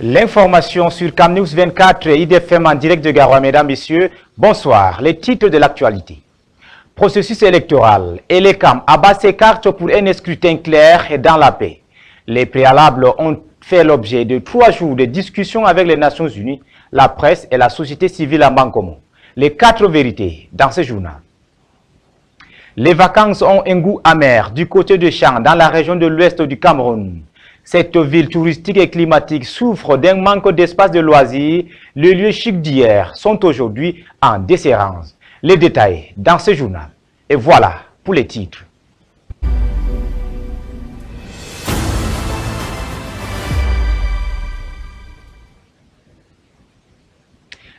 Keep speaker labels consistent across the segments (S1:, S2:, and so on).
S1: L'information sur CamNews 24 et IDFM en direct de Garoua. Mesdames, Messieurs, bonsoir. Les titres de l'actualité. Processus électoral. ELECAM abat ses cartes pour un scrutin clair et dans la paix. Les préalables ont fait l'objet de 3 jours de discussions avec les Nations Unies, la presse et la société civile en Bankomo. Les 4 vérités dans ce journal. Les vacances ont un goût amer du côté de Chang, dans la région de l'ouest du Cameroun. Cette ville touristique et climatique souffre d'un manque d'espace de loisirs. Les lieux chics d'hier sont aujourd'hui en déshérence. Les détails dans ce journal. Et voilà pour les titres.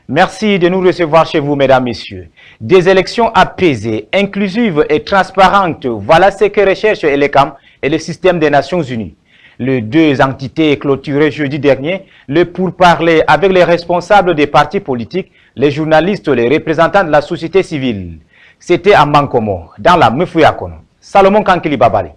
S1: Merci de nous recevoir chez vous, mesdames, messieurs. Des élections apaisées, inclusives et transparentes, voilà ce que recherche ELECAM et le système des Nations Unies. Les 2 entités clôturées jeudi dernier, le pourparler avec les responsables des partis politiques, les journalistes, les représentants de la société civile. C'était à Mankomo, dans la Mefouyakono. Salomon Kankili Babali.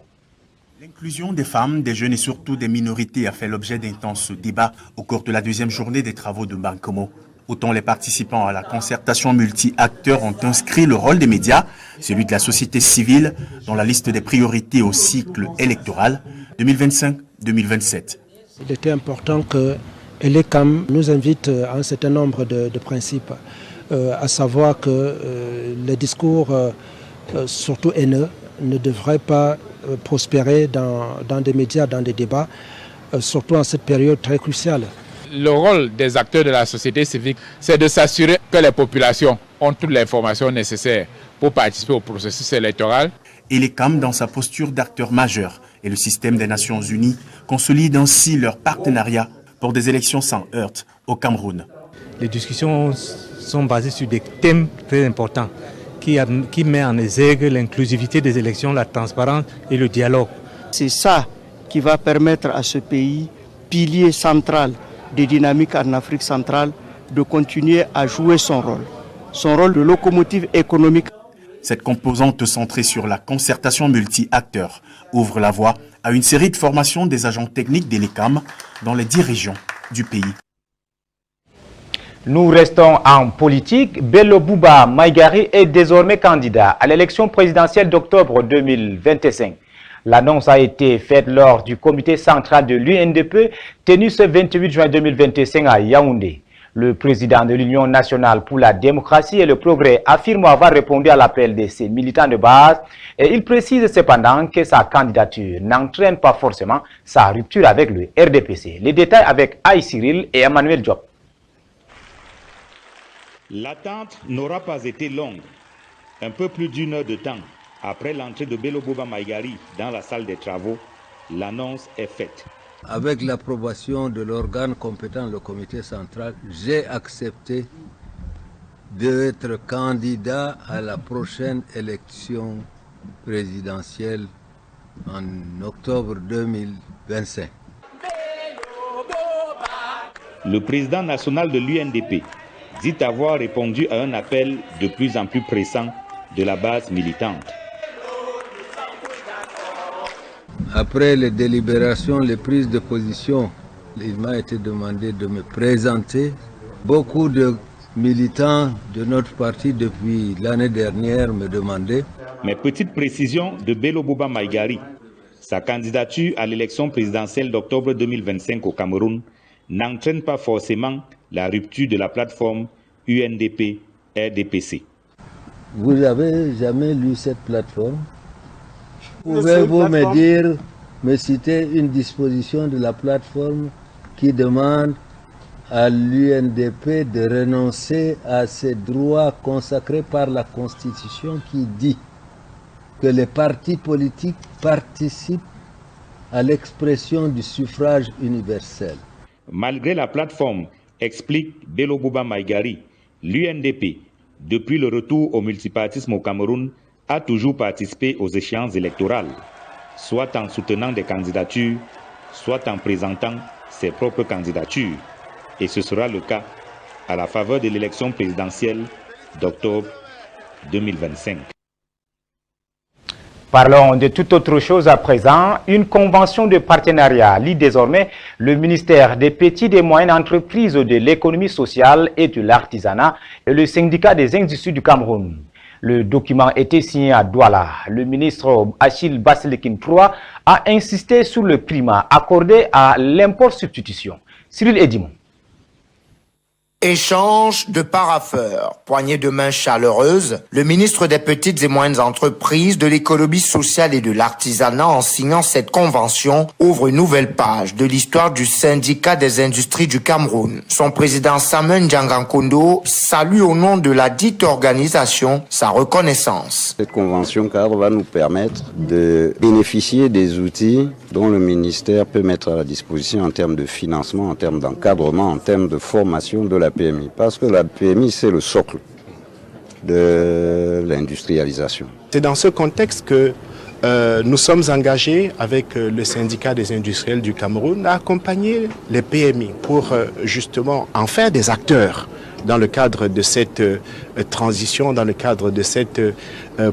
S2: L'inclusion des femmes, des jeunes et surtout des minorités a fait l'objet d'intenses débats au cours de la 2e journée des travaux de Mankomo. Autant les participants à la concertation multi-acteurs ont inscrit le rôle des médias, celui de la société civile, dans la liste des priorités au cycle électoral 2025-2027.
S3: Il était important que ELECAM nous invite à un certain nombre de principes, à savoir que les discours, surtout haineux, ne devraient pas prospérer dans des médias, dans des débats, surtout en cette période très cruciale.
S4: Le rôle des acteurs de la société civile, c'est de s'assurer que les populations ont toute l'information nécessaire pour participer au processus électoral.
S2: ELECAM, dans sa posture d'acteur majeur, et le système des Nations Unies consolident ainsi leur partenariat pour des élections sans heurts au Cameroun.
S5: Les discussions sont basées sur des thèmes très importants qui mettent en exergue l'inclusivité des élections, la transparence et le dialogue.
S6: C'est ça qui va permettre à ce pays, pilier central des dynamiques en Afrique centrale, de continuer à jouer son rôle de locomotive économique.
S2: Cette composante centrée sur la concertation multi-acteurs ouvre la voie à une série de formations des agents techniques d'ELECAM dans les 10 régions du pays.
S1: Nous restons en politique. Bello Bouba Maïgari est désormais candidat à l'élection présidentielle d'octobre 2025. L'annonce a été faite lors du comité central de l'UNDP tenu ce 28 juin 2025 à Yaoundé. Le président de l'Union nationale pour la démocratie et le progrès affirme avoir répondu à l'appel de ses militants de base et il précise cependant que sa candidature n'entraîne pas forcément sa rupture avec le RDPC. Les détails avec Aïe Cyril et Emmanuel Diop.
S7: L'attente n'aura pas été longue. Un peu plus d'1 heure de temps après l'entrée de Bello Bouba Maïgari dans la salle des travaux, l'annonce est faite.
S8: Avec l'approbation de l'organe compétent, le comité central, j'ai accepté d'être candidat à la prochaine élection présidentielle en octobre 2025.
S7: Le président national de l'UNDP dit avoir répondu à un appel de plus en plus pressant de la base militante.
S8: Après les délibérations, les prises de position, il m'a été demandé de me présenter. Beaucoup de militants de notre parti depuis l'année dernière me demandaient.
S7: Mais petite précision de Bello Bouba Maïgari, sa candidature à l'élection présidentielle d'octobre 2025 au Cameroun n'entraîne pas forcément la rupture de la plateforme UNDP-RDPC.
S8: Vous n'avez jamais lu cette plateforme? Pouvez-vous me dire, me citer une disposition de la plateforme qui demande à l'UNDP de renoncer à ses droits consacrés par la Constitution qui dit que les partis politiques participent à l'expression du suffrage universel?
S7: Malgré la plateforme, explique Bello Bouba Maïgari, l'UNDP, depuis le retour au multipartisme au Cameroun, a toujours participé aux échéances électorales, soit en soutenant des candidatures, soit en présentant ses propres candidatures. Et ce sera le cas à la faveur de l'élection présidentielle d'octobre 2025.
S1: Parlons de toute autre chose à présent. Une convention de partenariat lie désormais le ministère des petites et moyennes entreprises, de l'économie sociale et de l'artisanat et le syndicat des industries du Cameroun. Le document était signé à Douala. Le ministre Achille Baselekine III a insisté sur le primat accordé à l'import-substitution. Cyril Edimon.
S9: Échange de parapheurs, poignée de main chaleureuse, le ministre des Petites et Moyennes Entreprises, de l'économie sociale et de l'artisanat, en signant cette convention, ouvre une nouvelle page de l'histoire du syndicat des industries du Cameroun. Son président Samuel Ndiangankondo salue au nom de la dite organisation sa reconnaissance.
S10: Cette convention cadre va nous permettre de bénéficier des outils dont le ministère peut mettre à la disposition en termes de financement, en termes d'encadrement, en termes de formation de la PMI. Parce que la PMI, c'est le socle de l'industrialisation.
S11: C'est dans ce contexte que nous sommes engagés avec le syndicat des industriels du Cameroun à accompagner les PMI pour justement en faire des acteurs dans le cadre de cette transition, dans le cadre de cette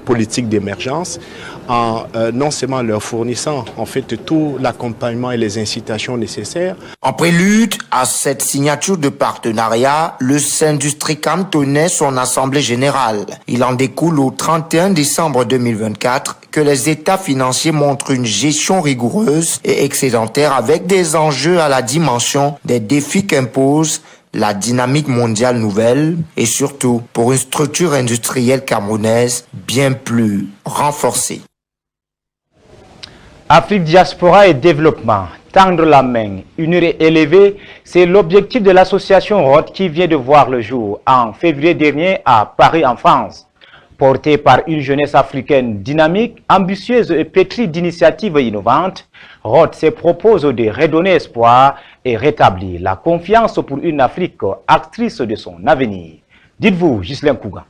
S11: politique d'émergence, en non seulement leur fournissant en fait tout l'accompagnement et les incitations nécessaires.
S9: En prélude à cette signature de partenariat, le Syndustricam tenait son assemblée générale. Il en découle au 31 décembre 2024 que les états financiers montrent une gestion rigoureuse et excédentaire avec des enjeux à la dimension des défis qu'impose la dynamique mondiale nouvelle et surtout pour une structure industrielle camerounaise bien plus renforcée.
S1: Afrique Diaspora et Développement, tendre la main, unir et élever, c'est l'objectif de l'association ROD qui vient de voir le jour en février dernier à Paris en France. Portée par une jeunesse africaine dynamique, ambitieuse et pétrie d'initiatives innovantes, ROD se propose de redonner espoir et rétablir la confiance pour une Afrique actrice de son avenir. Dites-vous, Ghislain Kouga.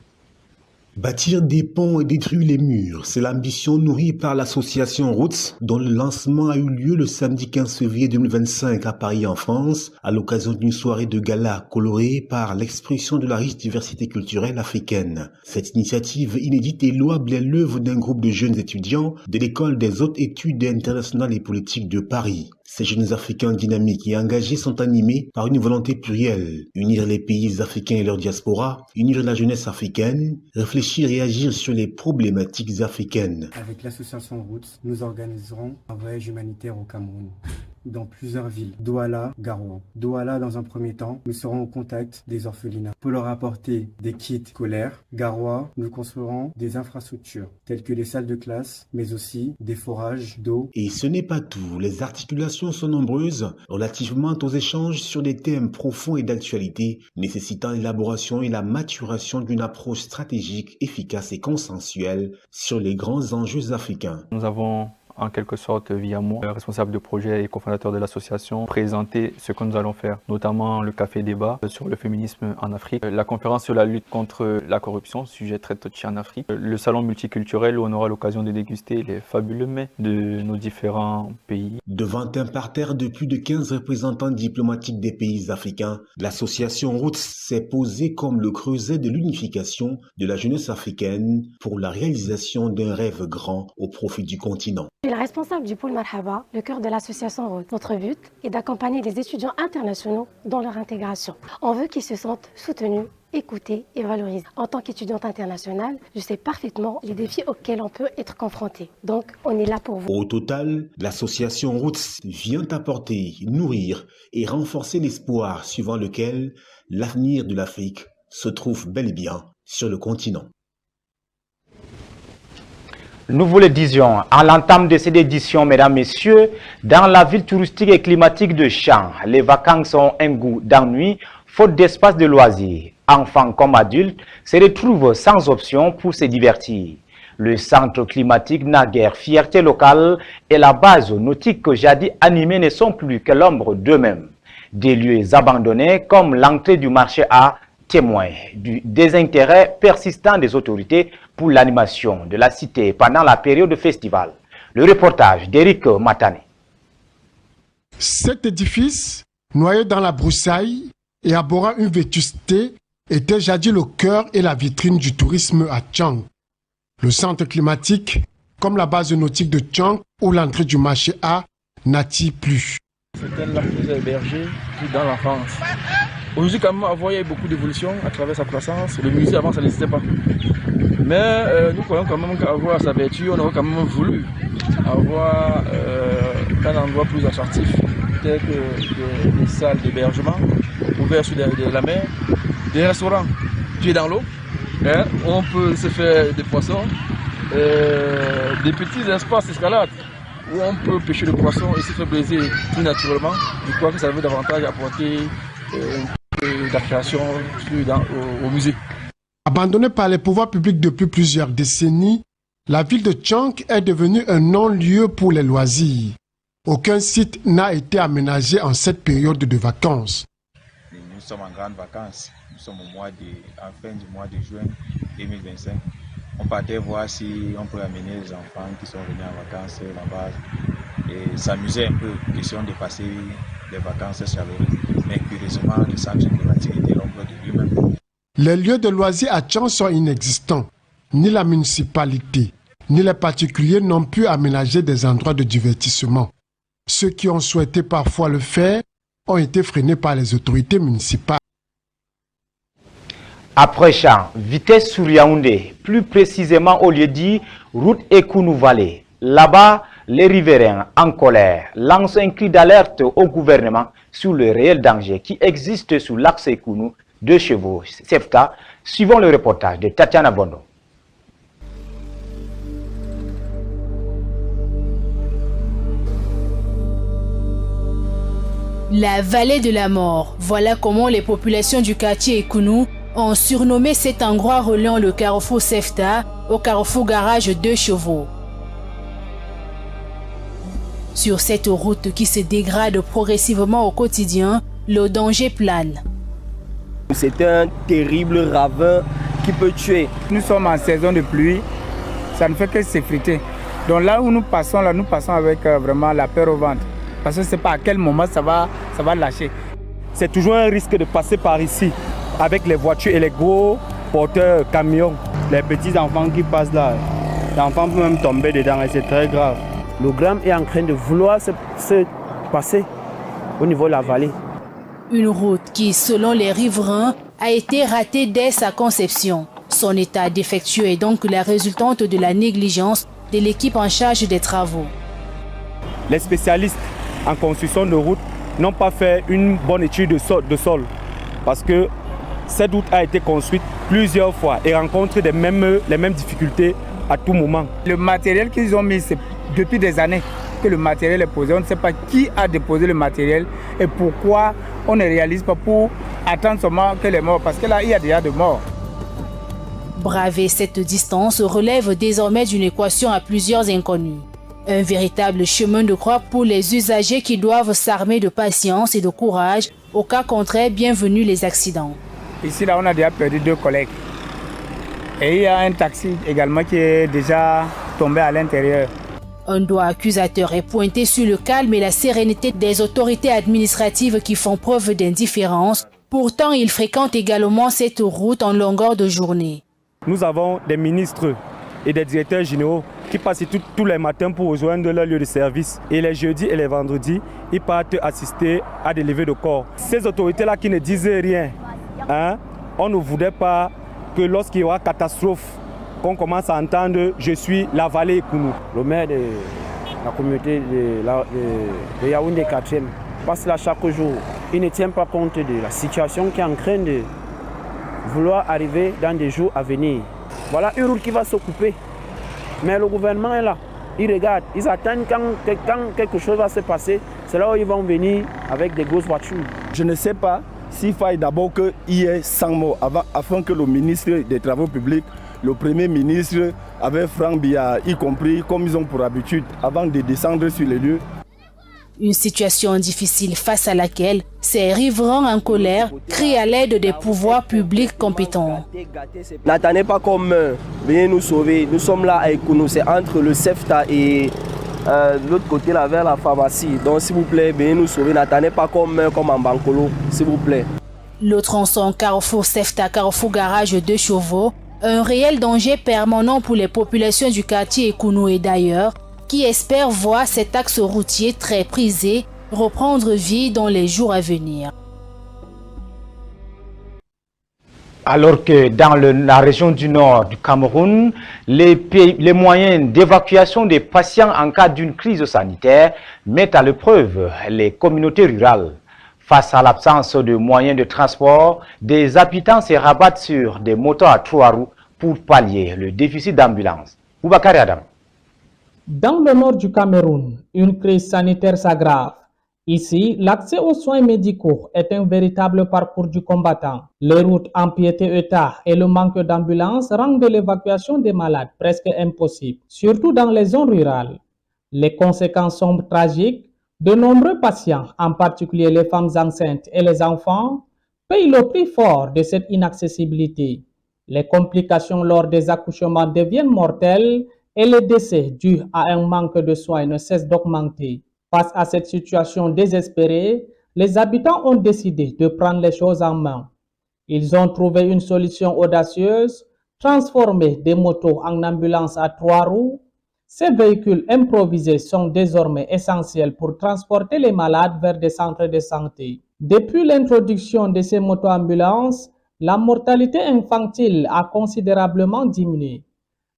S12: Bâtir des ponts et détruire les murs, c'est l'ambition nourrie par l'association Roots, dont le lancement a eu lieu le samedi 15 février 2025 à Paris en France, à l'occasion d'une soirée de gala colorée par l'expression de la riche diversité culturelle africaine. Cette initiative inédite et louable est l'œuvre d'un groupe de jeunes étudiants de l'école des hautes études internationales et politiques de Paris. Ces jeunes Africains dynamiques et engagés sont animés par une volonté plurielle, unir les pays africains et leur diaspora, unir la jeunesse africaine, réfléchir et agir sur les problématiques africaines.
S13: Avec l'association Roots, nous organiserons un voyage humanitaire au Cameroun, dans plusieurs villes, Douala, Garoua. Douala, dans un premier temps, nous serons au contact des orphelinats pour leur apporter des kits scolaires. Garoua, nous construirons des infrastructures, telles que les salles de classe, mais aussi des forages d'eau.
S12: Et ce n'est pas tout, les articulations sont nombreuses relativement aux échanges sur des thèmes profonds et d'actualité, nécessitant l'élaboration et la maturation d'une approche stratégique, efficace et consensuelle sur les grands enjeux africains.
S14: Nous avons en quelque sorte, via moi, responsable de projet et cofondateur de l'association, présenter ce que nous allons faire, notamment le café débat sur le féminisme en Afrique, la conférence sur la lutte contre la corruption, sujet très touché en Afrique, le salon multiculturel où on aura l'occasion de déguster les fabuleux mets de nos différents pays.
S12: Devant un parterre de plus de 15 représentants diplomatiques des pays africains, l'association Roots s'est posée comme le creuset de l'unification de la jeunesse africaine pour la réalisation d'un rêve grand au profit du continent.
S15: Je suis la responsable du pôle Marhaba, le cœur de l'association Roots. Notre but est d'accompagner les étudiants internationaux dans leur intégration. On veut qu'ils se sentent soutenus, écoutés et valorisés. En tant qu'étudiante internationale, je sais parfaitement les défis auxquels on peut être confronté. Donc, on est là pour vous.
S12: Au total, l'association Roots vient apporter, nourrir et renforcer l'espoir suivant lequel l'avenir de l'Afrique se trouve bel et bien sur le continent.
S1: Nous vous le disions, à l'entame de cette édition, mesdames, messieurs, dans la ville touristique et climatique de Champs, les vacances ont un goût d'ennui, faute d'espace de loisirs. Enfants comme adultes se retrouvent sans option pour se divertir. Le centre climatique naguère fierté locale et la base nautique jadis animée ne sont plus que l'ombre d'eux-mêmes. Des lieux abandonnés comme l'entrée du marché A témoin du désintérêt persistant des autorités pour l'animation de la cité pendant la période festival. Le reportage d'Éric Matane.
S16: Cet édifice, noyé dans la broussaille et abhorrant une vétusté, était jadis le cœur et la vitrine du tourisme à Tchang. Le centre climatique comme la base nautique de Tchang ou l'entrée du marché A, n'attire plus.
S17: C'était là que nous avons hébergé dans l'enfance. Aujourd'hui, quand même, il y a eu beaucoup d'évolution à travers sa croissance. Le musée, avant, ça n'existait pas. Mais nous croyons quand même qu'avoir sa vertu, on aurait quand même voulu avoir un endroit plus attractif, tel que des salles d'hébergement ouvertes sur la mer, des restaurants pieds dans l'eau, hein, où on peut se faire des poissons, des petits espaces d'escalade où on peut pêcher le poisson et se faire plaisir tout naturellement. Je crois que ça veut davantage apporter la création au musée.
S16: Abandonnée par les pouvoirs publics depuis plusieurs décennies, la ville de Tchang est devenue un non-lieu pour les loisirs. Aucun site n'a été aménagé en cette période de vacances.
S18: Nous sommes en grandes vacances. Nous sommes en fin du mois de juin 2025. On partait voir si on peut amener les enfants qui sont venus en vacances là-bas et s'amuser un peu, question de passer les vacances chaleureuses. Mais curieusement, le centre climatique était l'ombre de lui-même.
S16: Les lieux de loisirs à Tchang sont inexistants. Ni la municipalité, ni les particuliers n'ont pu aménager des endroits de divertissement. Ceux qui ont souhaité parfois le faire ont été freinés par les autorités municipales.
S1: Après Champ, vitesse sur Yaoundé, plus précisément au lieu dit route Ekounou-Vallée. Là-bas, les riverains en colère lancent un cri d'alerte au gouvernement sur le réel danger qui existe sur l'axe Ekounou de chevaux, CEFTA, suivant le reportage de Tatiana Bondo.
S19: La vallée de la mort, voilà comment les populations du quartier Ekounou ont surnommé cet endroit reliant le carrefour CEFTA au carrefour garage 2 chevaux. Sur cette route qui se dégrade progressivement au quotidien, le danger plane.
S20: C'est un terrible ravin qui peut tuer.
S21: Nous sommes en saison de pluie, ça ne fait que s'effriter. Donc là où nous passons avec vraiment la peur au ventre. Parce que je ne sais pas à quel moment ça va lâcher.
S20: C'est toujours un risque de passer par ici, avec les voitures et les gros porteurs camions.
S22: Les petits enfants qui passent là, l'enfant peut même tomber dedans et c'est très grave.
S20: Le gramme est en train de vouloir se passer au niveau de la vallée.
S19: Une route qui, selon les riverains, a été ratée dès sa conception. Son état défectueux est donc la résultante de la négligence de l'équipe en charge des travaux.
S20: Les spécialistes en construction de route n'ont pas fait une bonne étude de sol parce que cette route a été construite plusieurs fois et rencontre les mêmes difficultés à tout moment.
S21: Le matériel qu'ils ont mis, c'est depuis des années que le matériel est posé. On ne sait pas qui a déposé le matériel et pourquoi on ne réalise pas pour attendre seulement que les morts, parce que là, il y a déjà de morts.
S19: Braver cette distance relève désormais d'une équation à plusieurs inconnus. Un véritable chemin de croix pour les usagers qui doivent s'armer de patience et de courage. Au cas contraire, bienvenue les accidents.
S21: Ici, là, on a déjà perdu 2 collègues. Et il y a un taxi également qui est déjà tombé à l'intérieur.
S19: Un doigt accusateur est pointé sur le calme et la sérénité des autorités administratives qui font preuve d'indifférence. Pourtant, ils fréquentent également cette route en longueur de journée.
S20: Nous avons des ministres et des directeurs généraux qui passent tous les matins pour rejoindre leur lieu de service. Et les jeudis et les vendredis, ils partent assister à des levées de corps. Ces autorités-là qui ne disent rien, hein, on ne voudrait pas que lorsqu'il y aura catastrophe, qu'on commence à entendre « je suis la vallée Ekounou ».
S22: Le maire de la communauté de Yaoundé 4e passe là chaque jour. Il ne tient pas compte de la situation qui est en train de vouloir arriver dans des jours à venir. Voilà une route qui va s'occuper. Mais le gouvernement est là. Ils regardent, ils attendent quand quelque chose va se passer. C'est là où ils vont venir avec des grosses voitures. Je ne sais pas s'il faille d'abord qu'il y ait 100 morts afin que le ministre des Travaux publics, le Premier ministre, avec Franck Biya, y compris, comme ils ont pour habitude, avant de descendre sur les lieux.
S19: Une situation difficile face à laquelle ces riverains en colère crient à l'aide des pouvoirs publics compétents.
S20: N'attendez pas comme venez nous sauver. Nous sommes là à Ekounou, c'est entre le CEFTA et de l'autre côté là vers la pharmacie. Donc s'il vous plaît, venez nous sauver. N'attendez pas comme en Bankolo, s'il vous plaît.
S19: Le tronçon Carrefour CEFTA, Carrefour Garage 2 chevaux, Un réel danger permanent pour les populations du quartier Ekounou et d'ailleurs, qui espèrent voir cet axe routier très prisé reprendre vie dans les jours à venir.
S1: Alors que dans la région du nord du Cameroun, les moyens d'évacuation des patients en cas d'une crise sanitaire mettent à l'épreuve les communautés rurales. Face à l'absence de moyens de transport, des habitants se rabattent sur des motos à 3 roues pour pallier le déficit d'ambulance. Boubacar Adam.
S3: Dans le nord du Cameroun, une crise sanitaire s'aggrave. Ici, l'accès aux soins médicaux est un véritable parcours du combattant. Les routes empiétées état et le manque d'ambulances rendent l'évacuation des malades presque impossible, surtout dans les zones rurales. Les conséquences sont tragiques. De nombreux patients, en particulier les femmes enceintes et les enfants, payent le prix fort de cette inaccessibilité. Les complications lors des accouchements deviennent mortelles et les décès dus à un manque de soins ne cessent d'augmenter. Face à cette situation désespérée, les habitants ont décidé de prendre les choses en main. Ils ont trouvé une solution audacieuse, transformer des motos en ambulances à 3 roues. Ces véhicules improvisés sont désormais essentiels pour transporter les malades vers des centres de santé. Depuis l'introduction de ces moto-ambulances, la mortalité infantile a considérablement diminué.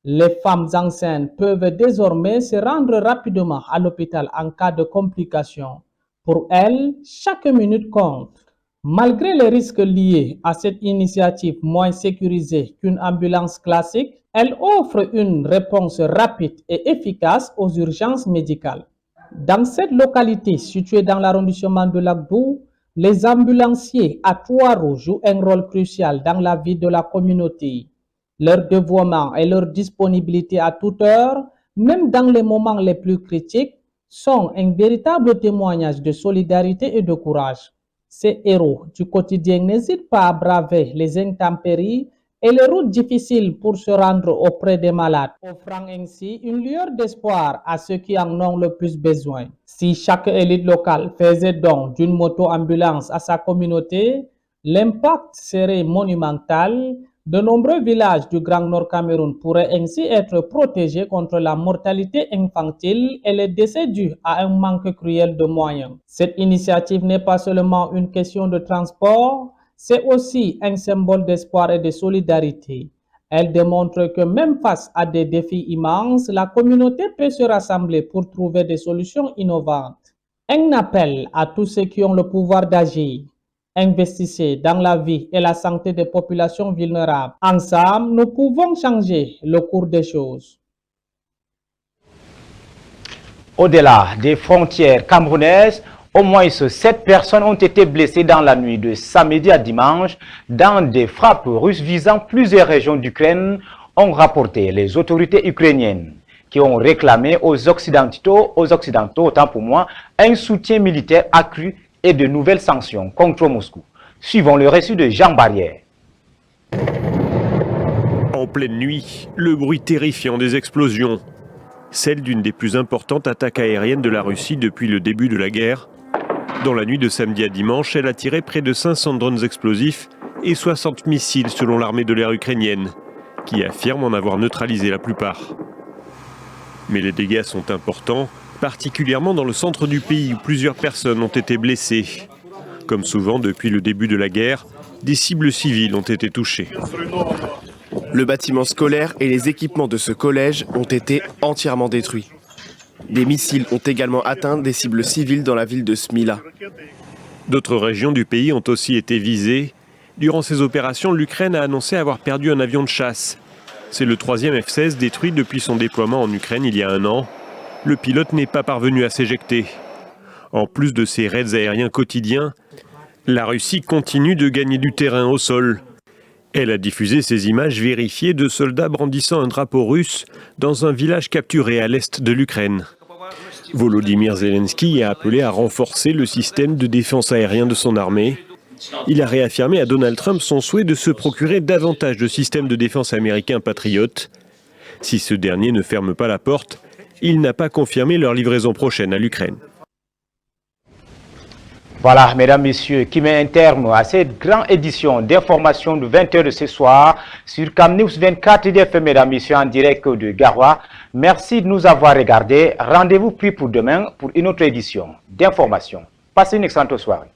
S3: Les femmes enceintes peuvent désormais se rendre rapidement à l'hôpital en cas de complications. Pour elles, chaque minute compte. Malgré les risques liés à cette initiative moins sécurisée qu'une ambulance classique, elle offre une réponse rapide et efficace aux urgences médicales. Dans cette localité située dans l'arrondissement de Lagdou, les ambulanciers à 3 roues jouent un rôle crucial dans la vie de la communauté. Leur dévouement et leur disponibilité à toute heure, même dans les moments les plus critiques, sont un véritable témoignage de solidarité et de courage. Ces héros du quotidien n'hésitent pas à braver les intempéries et les routes difficiles pour se rendre auprès des malades, offrant ainsi une lueur d'espoir à ceux qui en ont le plus besoin. Si chaque élite locale faisait don d'une moto-ambulance à sa communauté, l'impact serait monumental. De nombreux villages du Grand Nord Cameroun pourraient ainsi être protégés contre la mortalité infantile et les décès dus à un manque cruel de moyens. Cette initiative n'est pas seulement une question de transport, c'est aussi un symbole d'espoir et de solidarité. Elle démontre que même face à des défis immenses, la communauté peut se rassembler pour trouver des solutions innovantes. Un appel à tous ceux qui ont le pouvoir d'agir. Investissez dans la vie et la santé des populations vulnérables. Ensemble, nous pouvons changer le cours des choses.
S1: Au-delà des frontières camerounaises, au moins 7 personnes ont été blessées dans la nuit de samedi à dimanche dans des frappes russes visant plusieurs régions d'Ukraine, ont rapporté les autorités ukrainiennes, qui ont réclamé aux Occidentaux, autant pour moi, un soutien militaire accru et de nouvelles sanctions contre Moscou. Suivons le récit de Jean Barrière.
S4: En pleine nuit, le bruit terrifiant des explosions. Celle d'une des plus importantes attaques aériennes de la Russie depuis le début de la guerre. Dans la nuit de samedi à dimanche, elle a tiré près de 500 drones explosifs et 60 missiles selon l'armée de l'air ukrainienne, qui affirme en avoir neutralisé la plupart. Mais les dégâts sont importants, particulièrement dans le centre du pays où plusieurs personnes ont été blessées. Comme souvent depuis le début de la guerre, des cibles civiles ont été touchées.
S23: Le bâtiment scolaire et les équipements de ce collège ont été entièrement détruits. Des missiles ont également atteint des cibles civiles dans la ville de Smila.
S4: D'autres régions du pays ont aussi été visées. Durant ces opérations, l'Ukraine a annoncé avoir perdu un avion de chasse. C'est le 3e F-16 détruit depuis son déploiement en Ukraine il y a 1 an. Le pilote n'est pas parvenu à s'éjecter. En plus de ces raids aériens quotidiens, la Russie continue de gagner du terrain au sol. Elle a diffusé ces images vérifiées de soldats brandissant un drapeau russe dans un village capturé à l'est de l'Ukraine. Volodymyr Zelensky a appelé à renforcer le système de défense aérien de son armée. Il a réaffirmé à Donald Trump son souhait de se procurer davantage de systèmes de défense américains patriotes. Si ce dernier ne ferme pas la porte, il n'a pas confirmé leur livraison prochaine à l'Ukraine.
S1: Voilà, mesdames, messieurs, qui met un terme à cette grande édition d'information de 20h de ce soir sur CamNews 24 IDFM, mesdames, messieurs, en direct de Garoua. Merci de nous avoir regardés. Rendez-vous pris pour demain pour une autre édition d'information. Passez une excellente soirée.